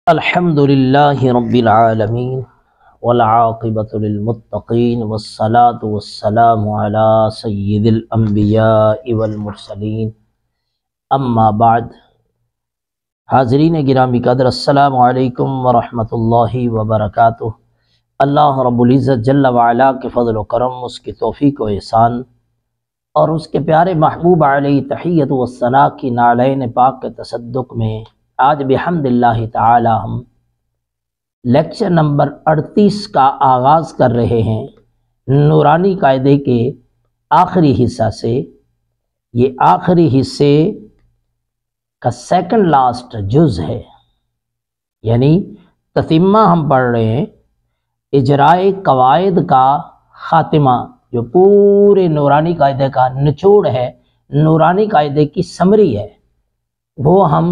الحمد للہ رب العالمین والعاقبۃ للمتقین والصلاة والسلام علی سید الانبیاء والمرسلین اما بعد۔ حاضرین گرامی قدر، السلام علیکم ورحمۃ اللہ وبرکاتہ۔ اللہ رب العزت جل وعلا کے فضل و کرم، اس کی توفیق و احسان اور اس کے پیارے محبوب علیہ تحیت و ثنا کی نعلین پاک کے تصدق میں آج بحمد اللہ تعالی ہم لیکچر نمبر 38 کا آغاز کر رہے ہیں نورانی قاعدے کے آخری حصہ سے۔ یہ آخری حصے کا سیکنڈ لاسٹ جز ہے، یعنی تتمہ ہم پڑھ رہے ہیں اجرائے قواعد کا خاتمہ، جو پورے نورانی قاعدے کا نچوڑ ہے، نورانی قاعدے کی سمری ہے، وہ ہم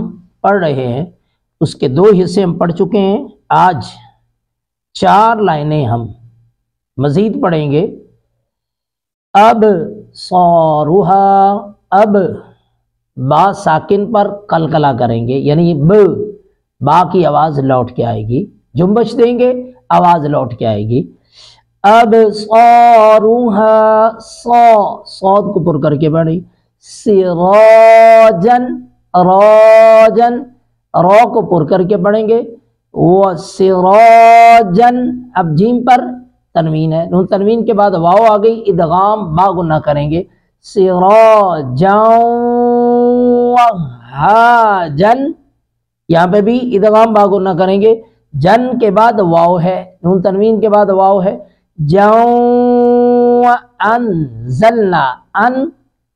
پڑھ رہے ہیں۔ اس کے 2 حصے ہم پڑھ چکے ہیں، آج 4 لائنیں ہم مزید پڑھیں گے۔ اب صاروہا، اب با ساکن پر قلقلہ کریں گے، یعنی با کی آواز لوٹ کے آئے گی، جنبش دیں گے آواز لوٹ کے آئے گی۔ اب صاروہا، صاد کو پر کر کے پڑھی، سراجن، راجن، رو کو پر کر کے پڑھیں گے، وَسِرَاجًا، اب جیم پر تنوین ہے، نون تنوین کے بعد واو آ گئی، ادغام با گنہ کریں گے، سِرَاجًا وَهَاجًا، یہاں پہ بھی ادغام با گنہ کریں گے، جن کے بعد واو ہے، نون تنوین کے بعد واو ہے، جَوْ أَنزَلْنَا، ان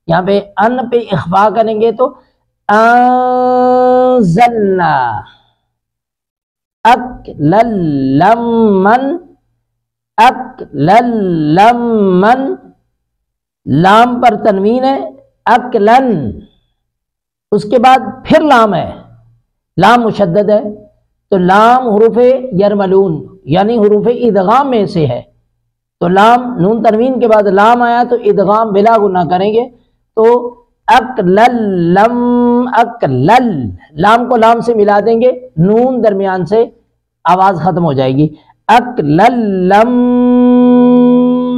یہاں پہ ان پہ اخفا کریں گے تو انزلنا، اکللمن، اکللمن، لام پر تنوین ہے، اکلن، اس کے بعد پھر لام ہے، لام مشدد ہے، تو لام حروف یرملون یعنی حروف ادغام میں سے ہے، تو لام نون تنوین کے بعد لام آیا تو ادغام بلا گنہ کریں گے، تو اکللم، اکلل، لام کو لام سے ملا دیں گے، نون درمیان سے آواز ختم ہو جائے گی، اکللم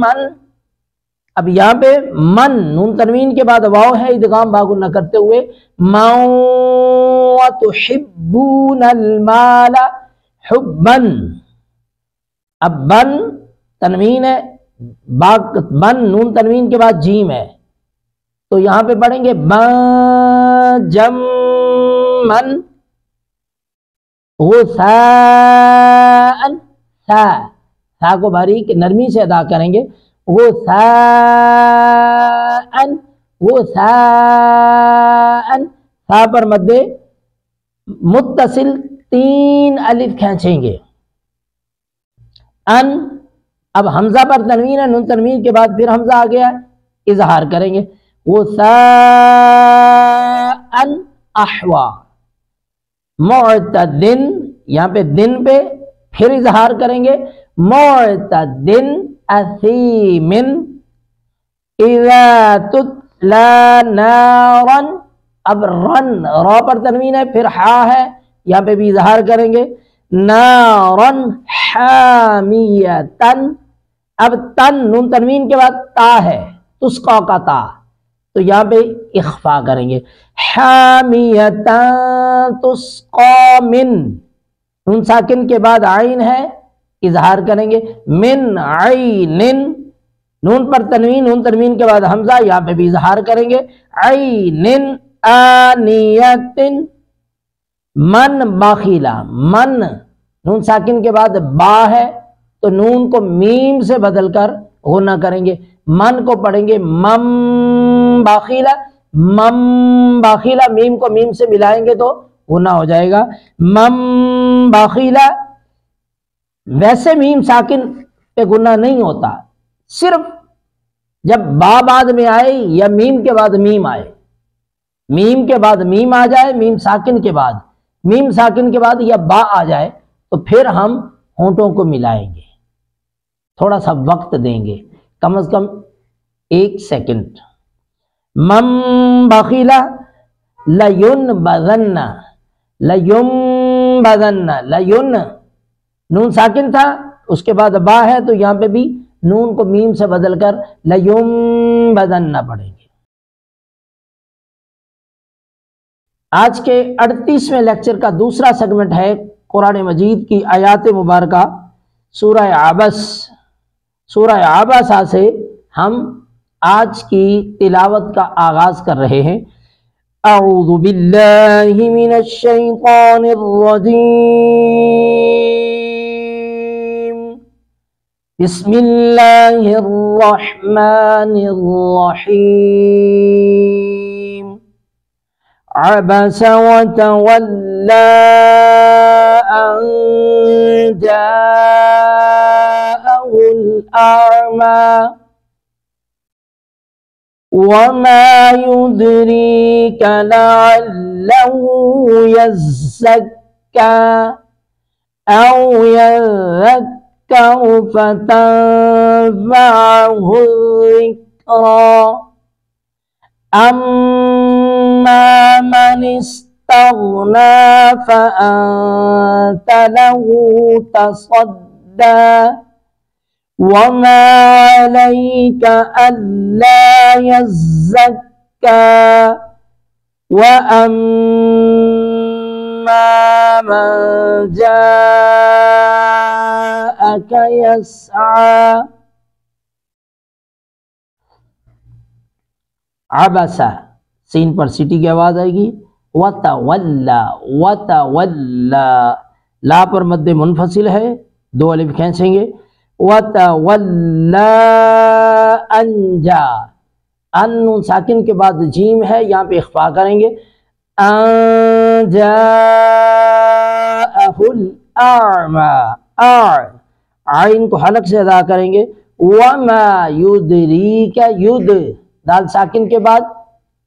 من۔ اب یہاں پہ من، نون تنوین کے بعد واو ہے، ادغام با گنہ کرتے ہوئے، من وتحبون المال حبا، اب بن تنوین ہے، بن نون تنوین کے بعد جیم ہے، تو یہاں پہ پڑھیں گے جمن، غثاء، سا کو باریک نرمی سے ادا کریں گے، غثاء، غثاء، سا پر مد متصل 3 الف کھینچیں گے، ان، اب حمزہ پر تنوین ہے، نون تنوین کے بعد پھر حمزہ آ گیا، اظہار کریں گے، غثاء احوا، معتدن، یہاں پہ دن پہ پھر اظہار کریں گے، معتدن اثیم، اذا تتلا نارا، اب رن، را پر تنوین ہے، پھر ہا ہے، یہاں پہ بھی اظہار کریں گے، نارا حامیتن، اب تن نون تنوین کے بعد تا ہے، تسقا کا تا، تو یہاں پہ اخفا کریں گے، حامیتن تسقا من، نون ساکن کے بعد عین ہے، اظہار کریں گے، من عین، نون پر تنوین، نون تنوین کے بعد حمزہ، یہاں پہ بھی اظہار کریں گے، عین آنیت، من باخیلا، من نون ساکن کے بعد با ہے تو نون کو میم سے بدل کر غنہ کریں گے، من کو پڑھیں گے مم باخیلا، مم باخیلا، میم کو میم سے ملائیں گے تو غنہ ہو جائے گا، مم باخیلا۔ ویسے میم ساکن پہ غنہ نہیں ہوتا، صرف جب با بعد میں آئے یا میم کے بعد میم آئے، میم کے بعد میم آ جائے، میم ساکن کے بعد، میم ساکن کے بعد یا با آ جائے تو پھر ہم ہونٹوں کو ملائیں گے، تھوڑا سا وقت دیں گے، کم از کم 1 سیکنڈ۔ مم، بخیلا، لینبذن، لینبذن، بدن لیون نون ساکن تھا اس کے بعد با ہے تو یہاں پہ بھی نون کو میم سے بدل کر لیون بدن پڑھیں گے۔ آج کے 38ویں لیکچر کا دوسرا سیگمنٹ ہے قرآن مجید کی آیات مبارکہ سورہ عبس۔ سورہ عبسہ سے ہم آج کی تلاوت کا آغاز کر رہے ہیں۔ اعوذ باللہ من الشیطان الرجیم، بسم اللہ الرحمن الرحیم۔ عبس وتولى أن جاءه الأعمى وما يدريك لعله يزكى أو يذكر فتنفعه الذكرى أما من استغنى فأنت له تصدى وما عليك ألا يزكى وأما من جاءك يسعى۔ عبسہ سین پر سیٹی کی آواز آئے گی، وتولا وتولا، لا پر مد منفصل ہے، دو الف کھینچیں گے، وتولا انجا، ان نون ساکن کے بعد جیم ہے یہاں پہ اخفا کریں گے، انجاءہ الاعمى، عین کو حلق سے ادا کریں گے، وما یدریک، ید دال ساکن کے بعد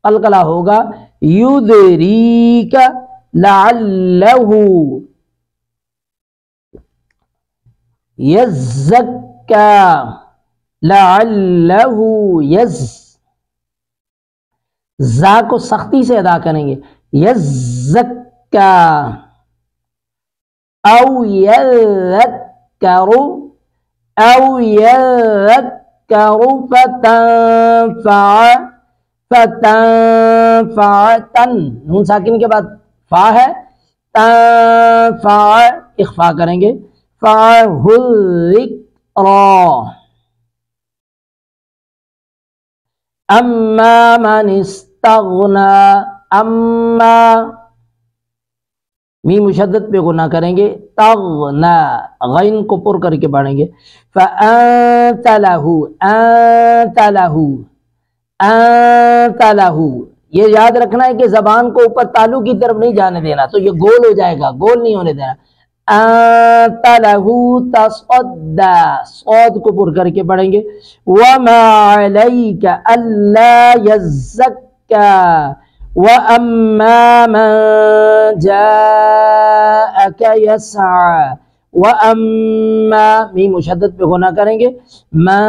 قلقلہ ہوگا، یدریک لعلہ یزکا، لعلہ زا کو سختی سے ادا کریں گے، یزکا او یذکر، او یذکر فتنفع، فتنفع تن نون ساکن کے بعد فا ہے، تنفع اخفا کریں گے، فعہ الذکرى، اما من استغنى، اما میم مشدد پہ غنہ کریں گے، تغنا غین کو پر کر کے پڑھیں گے، فأنت له، انت له، انت له، یہ یاد رکھنا ہے کہ زبان کو اوپر تالو کی طرف نہیں جانے دینا تو یہ گول ہو جائے گا، گول نہیں ہونے دینا، انت له تصدى، صاد کو پر کر کے پڑھیں گے، وما عليك الا يزكى وَأَمَّا مَن جَاءَكَ يَسْعَى، وَأَمَّا میم مشدد پہ غنہ کریں گے، مَن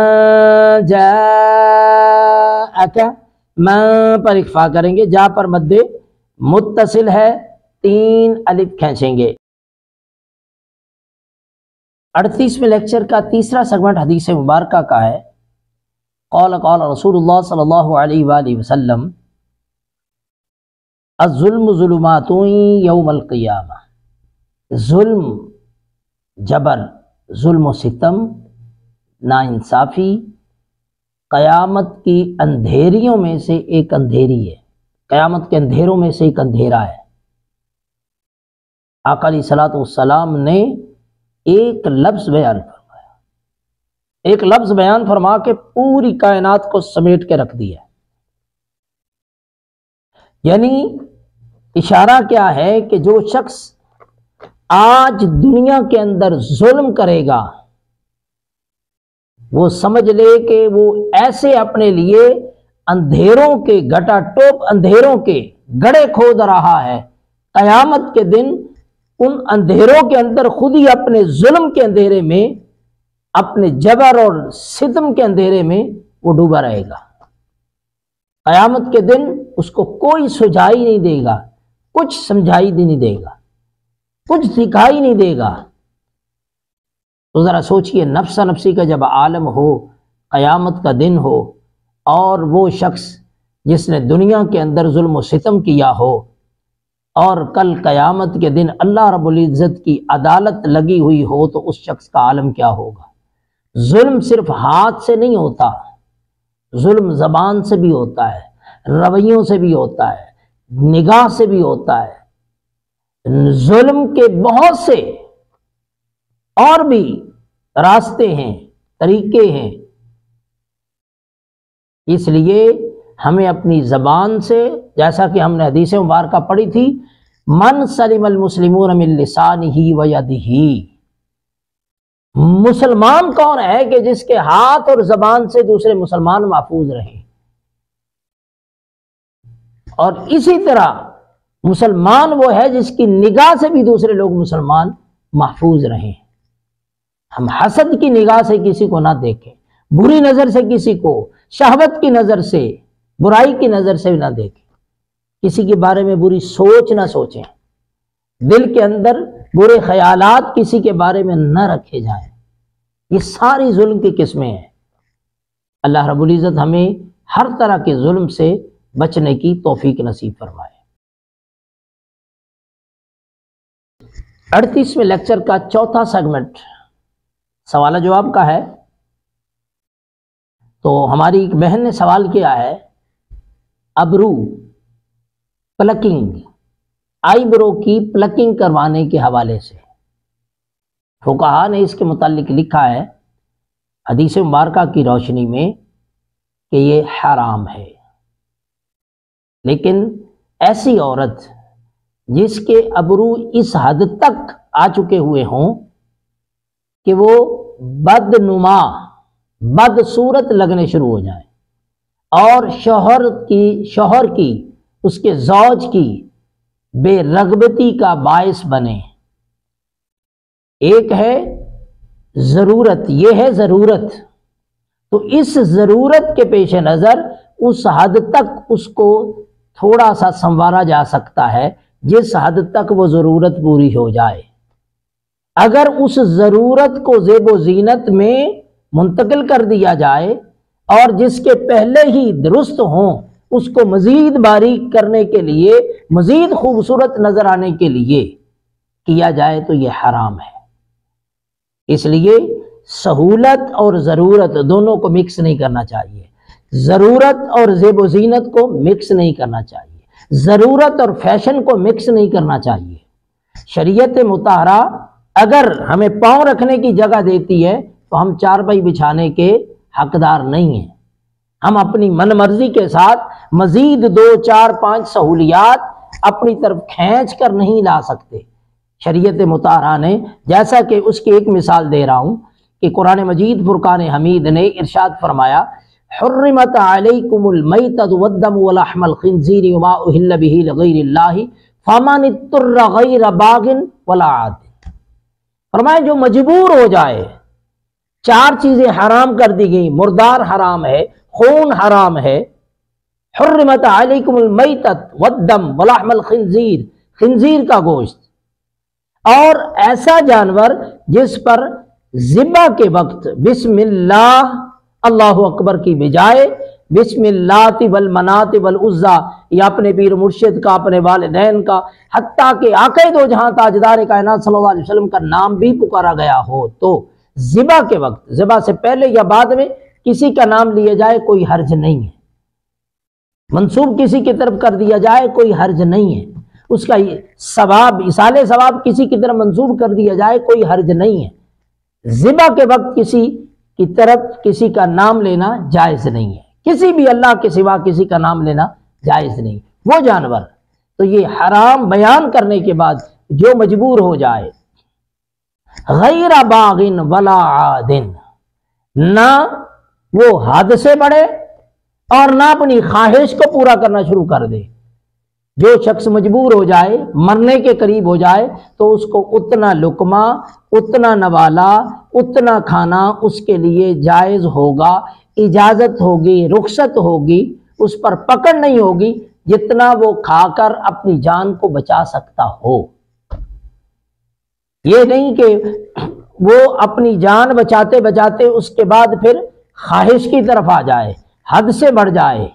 جَاءَكَ، مَن پر اخفا کریں گے، جا پر مد متصل ہے، 3 الف کھینچیں گے۔ 38ویں لیکچر کا تیسرا سیگمنٹ حدیث مبارکہ کا ہے۔ قال رسول اللہ صلی اللہ علیہ وآلہ وسلم، الظلم ظلمات یوم القیامہ، ظلم، جبر، ظلم و ستم، ناانصافی قیامت کی اندھیریوں میں سے ایک اندھیری ہے، قیامت کے اندھیروں میں سے ایک اندھیرا ہے۔ آقا علیہ الصلوۃ والسلام نے ایک لفظ بیان فرمایا، ایک لفظ بیان فرما کے پوری کائنات کو سمیٹ کے رکھ دیا، یعنی اشارہ کیا ہے کہ جو شخص آج دنیا کے اندر ظلم کرے گا وہ سمجھ لے کہ وہ ایسے اپنے لیے اندھیروں کے گٹا ٹوپ اندھیروں کے گڑھے کھود رہا ہے، قیامت کے دن ان اندھیروں کے اندر خود ہی اپنے ظلم کے اندھیرے میں، اپنے جبر اور ستم کے اندھیرے میں وہ ڈوبا رہے گا۔ قیامت کے دن اس کو کوئی سجائی نہیں دے گا، کچھ سمجھائی نہیں دے گا۔ کچھ دکھائی نہیں دے گا۔ تو ذرا سوچئے، نفس نفسی کا جب عالم ہو، قیامت کا دن ہو، اور وہ شخص جس نے دنیا کے اندر ظلم و ستم کیا ہو، اور کل قیامت کے دن اللہ رب العزت کی عدالت لگی ہوئی ہو، تو اس شخص کا عالم کیا ہوگا۔ ظلم صرف ہاتھ سے نہیں ہوتا، ظلم زبان سے بھی ہوتا ہے، رویوں سے بھی ہوتا ہے، نگاہ سے بھی ہوتا ہے۔ ظلم کے بہت سے اور بھی راستے ہیں، طریقے ہیں۔ اس لیے ہمیں اپنی زبان سے، جیسا کہ ہم نے حدیث مبارکہ پڑھی تھی، من سلم المسلمون من لسانہ و یدہ، مسلمان کون ہے کہ جس کے ہاتھ اور زبان سے دوسرے مسلمان محفوظ رہیں، اور اسی طرح مسلمان وہ ہے جس کی نگاہ سے بھی دوسرے لوگ مسلمان محفوظ رہیں۔ ہم حسد کی نگاہ سے کسی کو نہ دیکھیں، بری نظر سے کسی کو، شہوت کی نظر سے، برائی کی نظر سے نہ دیکھیں، کسی کے بارے میں بری سوچ نہ سوچیں، دل کے اندر برے خیالات کسی کے بارے میں نہ رکھے جائیں۔ یہ ساری ظلم کی قسمیں ہیں۔ اللہ رب العزت ہمیں ہر طرح کے ظلم سے بچنے کی توفیق نصیب فرمائے۔ 38ویں لیکچر کا چوتھا سیگمنٹ سوال جواب کا ہے۔ تو ہماری ایک بہن نے سوال کیا ہے، ابرو پلکنگ، آئی برو کی پلکنگ کروانے کے حوالے سے فقہا نے اس کے متعلق لکھا ہے حدیث مبارکہ کی روشنی میں کہ یہ حرام ہے، لیکن ایسی عورت جس کے ابرو اس حد تک آ چکے ہوئے ہوں کہ وہ بدنما، بدصورت لگنے شروع ہو جائیں، اور شوہر کی اس کے زوج کی بے رغبتی کا باعث بنے۔ ایک ہے ضرورت، یہ ہے ضرورت، تو اس ضرورت کے پیش نظر اس حد تک اس کو تھوڑا سا سنوارا جا سکتا ہے جس حد تک وہ ضرورت پوری ہو جائے۔ اگر اس ضرورت کو زیب و زینت میں منتقل کر دیا جائے اور جس کے پہلے ہی درست ہوں اس کو مزید باریک کرنے کے لیے، مزید خوبصورت نظر آنے کے لیے کیا جائے تو یہ حرام ہے۔ اس لیے سہولت اور ضرورت دونوں کو مکس نہیں کرنا چاہیے، ضرورت اور زیب و زینت کو مکس نہیں کرنا چاہیے، ضرورت اور فیشن کو مکس نہیں کرنا چاہیے۔ شریعت مطہرہ اگر ہمیں پاؤں رکھنے کی جگہ دیتی ہے تو ہم چارپائی بچھانے کے حقدار نہیں ہیں۔ ہم اپنی من مرضی کے ساتھ مزید 2 4 5 سہولیات اپنی طرف کھینچ کر نہیں لا سکتے۔ شریعت مطہرہ نے، جیسا کہ اس کی ایک مثال دے رہا ہوں کہ قرآن مجید فرقان حمید نے ارشاد فرمایا، حرمت علیکم المیتۃ والدم ولحم الخنزیر وما اہل بہ لغیر اللہ فمن اضطر غیر باغ ولا عاد۔ فرمایا جو مجبور ہو جائے، 4 چیزیں حرام کر دی گئی، مردار حرام ہے، خون حرام ہے، حرمت علیکم المیتۃ والدم ولحم الخنزیر، خنزیر کا گوشت، اور ایسا جانور جس پر ذبح کے وقت بسم اللہ، اللہ اکبر کی بجائے بسم اللہ والمنات والعزیٰ، یا اپنے پیر مرشد کا، اپنے والدین کا، حتیٰ کہ آقا دو جہاں تاجدار کائنات صلی اللہ علیہ وسلم کا نام بھی پکارا گیا ہو، تو ذبح کے وقت، ذبح سے پہلے یا بعد میں کسی کا نام لیا جائے کوئی حرج نہیں ہے، منسوب کسی کی طرف کر دیا جائے کوئی حرج نہیں ہے، اس کا ثواب، ایصال ثواب کسی کی طرف منسوب کر دیا جائے کوئی حرج نہیں ہے۔ ذبح کے وقت کسی کی طرف کسی کا نام لینا جائز نہیں ہے، کسی بھی اللہ کے سوا کسی کا نام لینا جائز نہیں۔ وہ جانور تو یہ حرام بیان کرنے کے بعد جو مجبور ہو جائے، غیر باغ ولا عاد، نہ وہ حد سے بڑھے اور نہ اپنی خواہش کو پورا کرنا شروع کر دے۔ جو شخص مجبور ہو جائے، مرنے کے قریب ہو جائے، تو اس کو اتنا لقمہ، اتنا نوالا، اتنا کھانا اس کے لیے جائز ہوگا، اجازت ہوگی، رخصت ہوگی، اس پر پکڑ نہیں ہوگی، جتنا وہ کھا کر اپنی جان کو بچا سکتا ہو۔ یہ نہیں کہ وہ اپنی جان بچاتے بچاتے اس کے بعد پھر خواہش کی طرف آ جائے، حد سے بڑھ جائے۔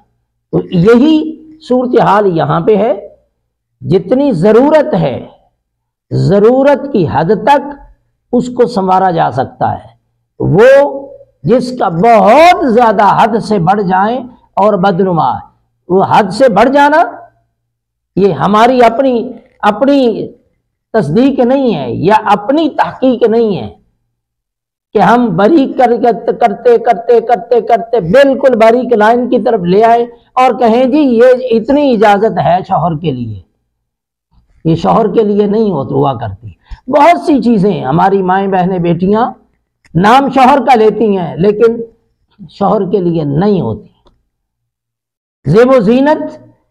تو یہی صورتحال یہاں پہ ہے، جتنی ضرورت ہے ضرورت کی حد تک اس کو سنوارا جا سکتا ہے۔ وہ جس کا بہت زیادہ حد سے بڑھ جائیں اور بدنما، وہ حد سے بڑھ جانا یہ ہماری اپنی تصدیق نہیں ہے یا اپنی تحقیق نہیں ہے کہ ہم باریک کرتے کرتے کرتے کرتے بالکل باریک لائن کی طرف لے آئے اور کہیں جی یہ اتنی اجازت ہے شوہر کے لیے۔ یہ شوہر کے لیے نہیں ہوا کرتی۔ بہت سی چیزیں ہماری مائیں بہنیں بیٹیاں نام شوہر کا لیتی ہیں لیکن شوہر کے لیے نہیں ہوتی۔ زیب و زینت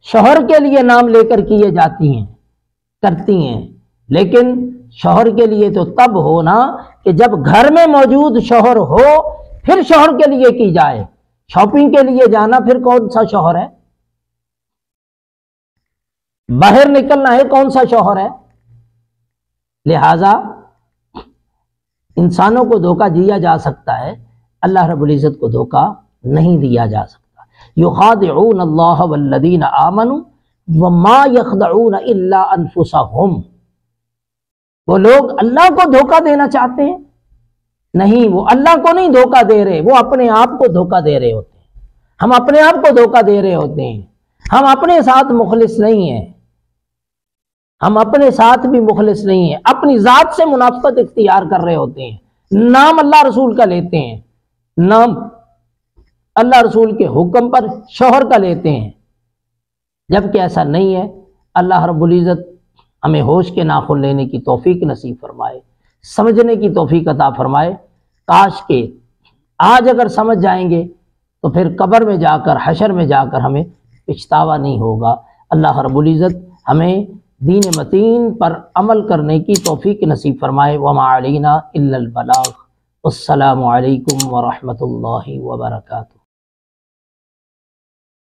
شوہر کے لیے نام لے کر کیے جاتی ہیں، کرتی ہیں، لیکن شوہر کے لیے تو تب ہونا کہ جب گھر میں موجود شوہر ہو پھر شوہر کے لیے کی جائے۔ شاپنگ کے لیے جانا پھر کون سا شوہر ہے؟ باہر نکلنا ہے کون سا شوہر ہے؟ لہذا انسانوں کو دھوکہ دیا جا سکتا ہے، اللہ رب العزت کو دھوکہ نہیں دیا جا سکتا۔ یخادعون اللہ والذین آمنوا وما یخدعون الا انفسہم۔ وہ لوگ اللہ کو دھوکہ دینا چاہتے ہیں، نہیں، وہ اللہ کو نہیں دھوکہ دے رہے، وہ اپنے آپ کو دھوکہ دے رہے ہوتے ہیں۔ ہم اپنے آپ کو دھوکہ دے رہے ہوتے ہیں، ہم اپنے ساتھ مخلص نہیں ہیں، ہم اپنے ساتھ بھی مخلص نہیں ہیں، اپنی ذات سے منافقت اختیار کر رہے ہوتے ہیں، نام اللہ رسول کا لیتے ہیں، نام اللہ رسول کے حکم پر شوہر کا لیتے ہیں، جبکہ ایسا نہیں ہے۔ اللہ رب العزت ہمیں ہوش کے ناخن لینے کی توفیق نصیب فرمائے، سمجھنے کی توفیق عطا فرمائے۔ کاش کہ آج اگر سمجھ جائیں گے تو پھر قبر میں جا کر، حشر میں جا کر ہمیں پچھتاوا نہیں ہوگا۔ اللہ رب العزت ہمیں دین متین پر عمل کرنے کی توفیق نصیب فرمائے۔ وما علینا الا البلاغ۔ السلام علیکم ورحمۃ اللہ وبرکاتہ۔